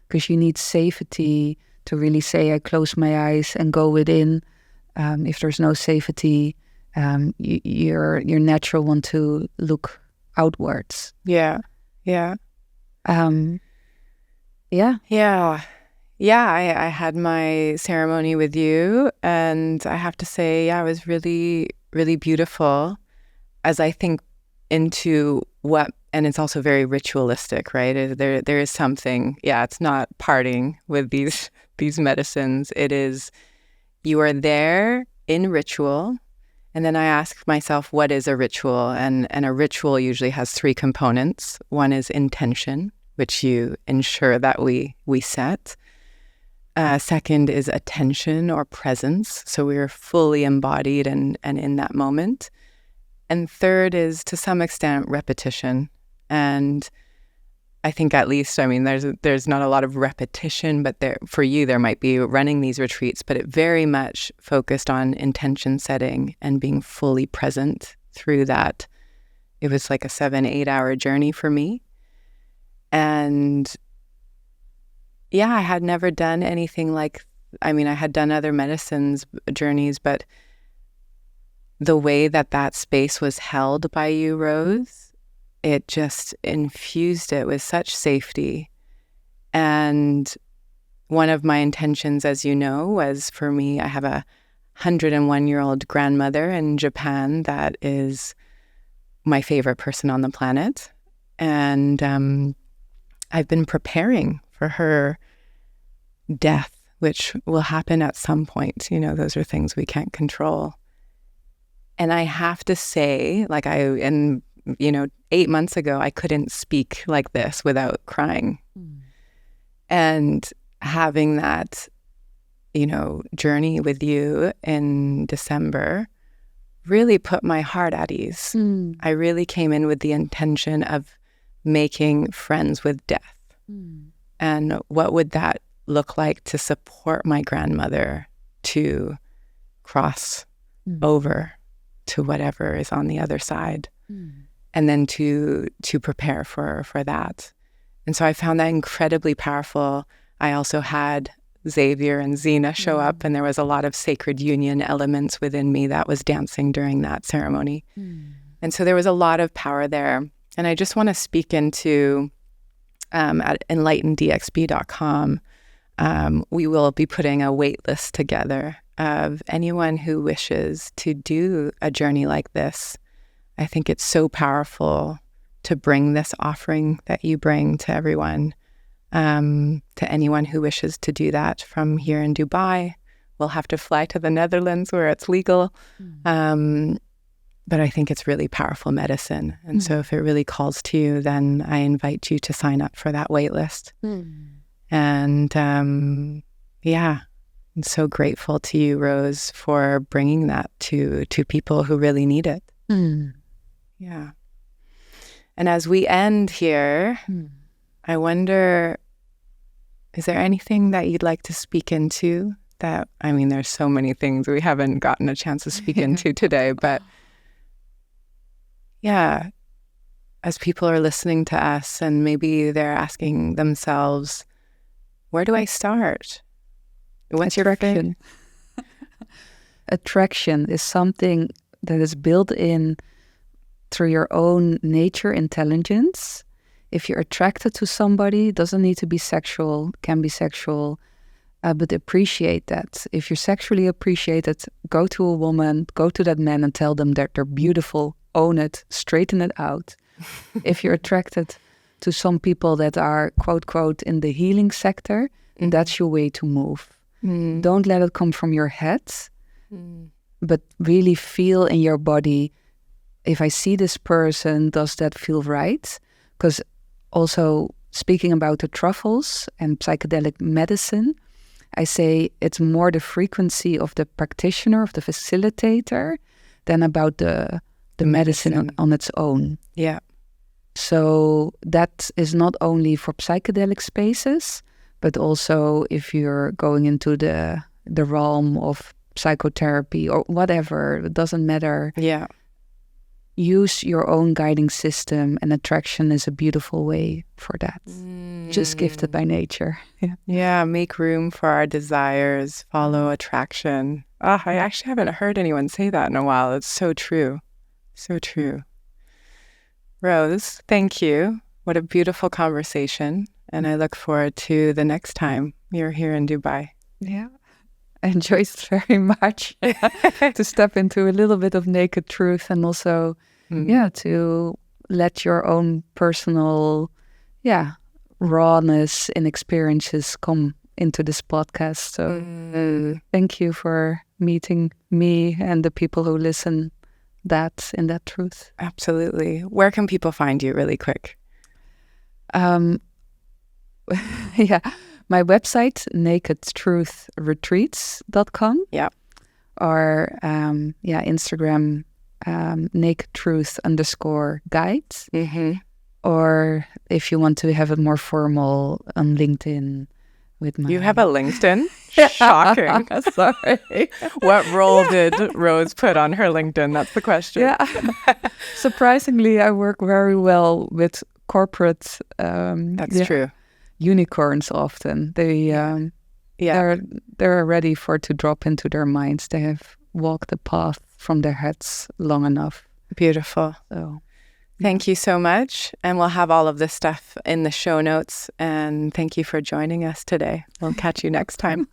because you need safety to really say, I close my eyes and go within. If there's no safety, your natural want to look outwards. Yeah. I had my ceremony with you, and I have to say, it was really, really beautiful as I think into and it's also very ritualistic, right? There is something, it's not parting with these medicines. It is, you are there in ritual. And then I ask myself, what is a ritual? And a ritual usually has three components. One is intention, which you ensure that we set. Second is attention or presence. So we are fully embodied and in that moment. And third is, to some extent, repetition. And I think there's not a lot of repetition, but for you, there might be running these retreats, but it very much focused on intention setting and being fully present through that. It was like a 7-8 hour journey for me. And I had never done anything I had done other medicines journeys, but the way that space was held by you, Rose, it just infused it with such safety. And one of my intentions, as you know, was for me, I have a 101-year-old grandmother in Japan that is my favorite person on the planet. And I've been preparing for her death, which will happen at some point. Those are things we can't control. And I have to say, 8 months ago, I couldn't speak like this without crying. And having that, journey with you in December really put my heart at ease. I really came in with the intention of making friends with death. And what would that look like to support my grandmother to cross over to whatever is on the other side, and then to prepare for that. And so I found that incredibly powerful. I also had Xavier and Xena show up, and there was a lot of sacred union elements within me that was dancing during that ceremony. And so there was a lot of power there. And I just want to speak into at enlighteneddxb.com, we will be putting a wait list together of anyone who wishes to do a journey like this. I think it's so powerful to bring this offering that you bring to everyone, to anyone who wishes to do that from here in Dubai. We'll have to fly to the Netherlands where it's legal. But I think it's really powerful medicine. And so if it really calls to you, then I invite you to sign up for that wait list. And I'm so grateful to you, Rose, for bringing that to people who really need it. Yeah. And as we end here, I wonder, is there anything that you'd like to speak into that, I mean, there's so many things we haven't gotten a chance to speak into today, but yeah, as people are listening to us and maybe they're asking themselves, where do I start? What's your Attraction. Attraction is something that is built in through your own nature intelligence. If you're attracted to somebody, it doesn't need to be sexual, can be sexual, but appreciate that. If you're sexually appreciated, go to a woman, go to that man and tell them that they're beautiful, own it, straighten it out. If you're attracted to some people that are, quote, quote, in the healing sector, that's your way to move. Don't let it come from your head, but really feel in your body, if I see this person, does that feel right? Because also speaking about the truffles and psychedelic medicine, I say it's more the frequency of the practitioner, of the facilitator, than about the medicine on its own. Yeah. So that is not only for psychedelic spaces, but also if you're going into the realm of psychotherapy or whatever, it doesn't matter. Yeah. Use your own guiding system, and attraction is a beautiful way for that. Just gifted by nature. Yeah, make room for our desires, follow attraction. Oh, I actually haven't heard anyone say that in a while. It's so true. So true. Rose, thank you. What a beautiful conversation. And I look forward to the next time you're here in Dubai. Yeah. I enjoyed it very much to step into a little bit of naked truth, and also, to let your own personal, rawness in experiences come into this podcast. So thank you for meeting me and the people who listen in that truth. Absolutely. Where can people find you really quick? My website, nakedtruthretreats.com. Yeah. Or Instagram, nakedtruth_guide. Or if you want to have it more formal, on LinkedIn with my... You have a LinkedIn? Shocking. Sorry. What role did Rose put on her LinkedIn? That's the question. Yeah. Surprisingly, I work very well with corporate... That's true. Unicorns often. They're ready to drop into their minds. They have walked the path from their heads long enough. Beautiful. So thank you so much. And we'll have all of this stuff in the show notes. And thank you for joining us today. We'll catch you next time.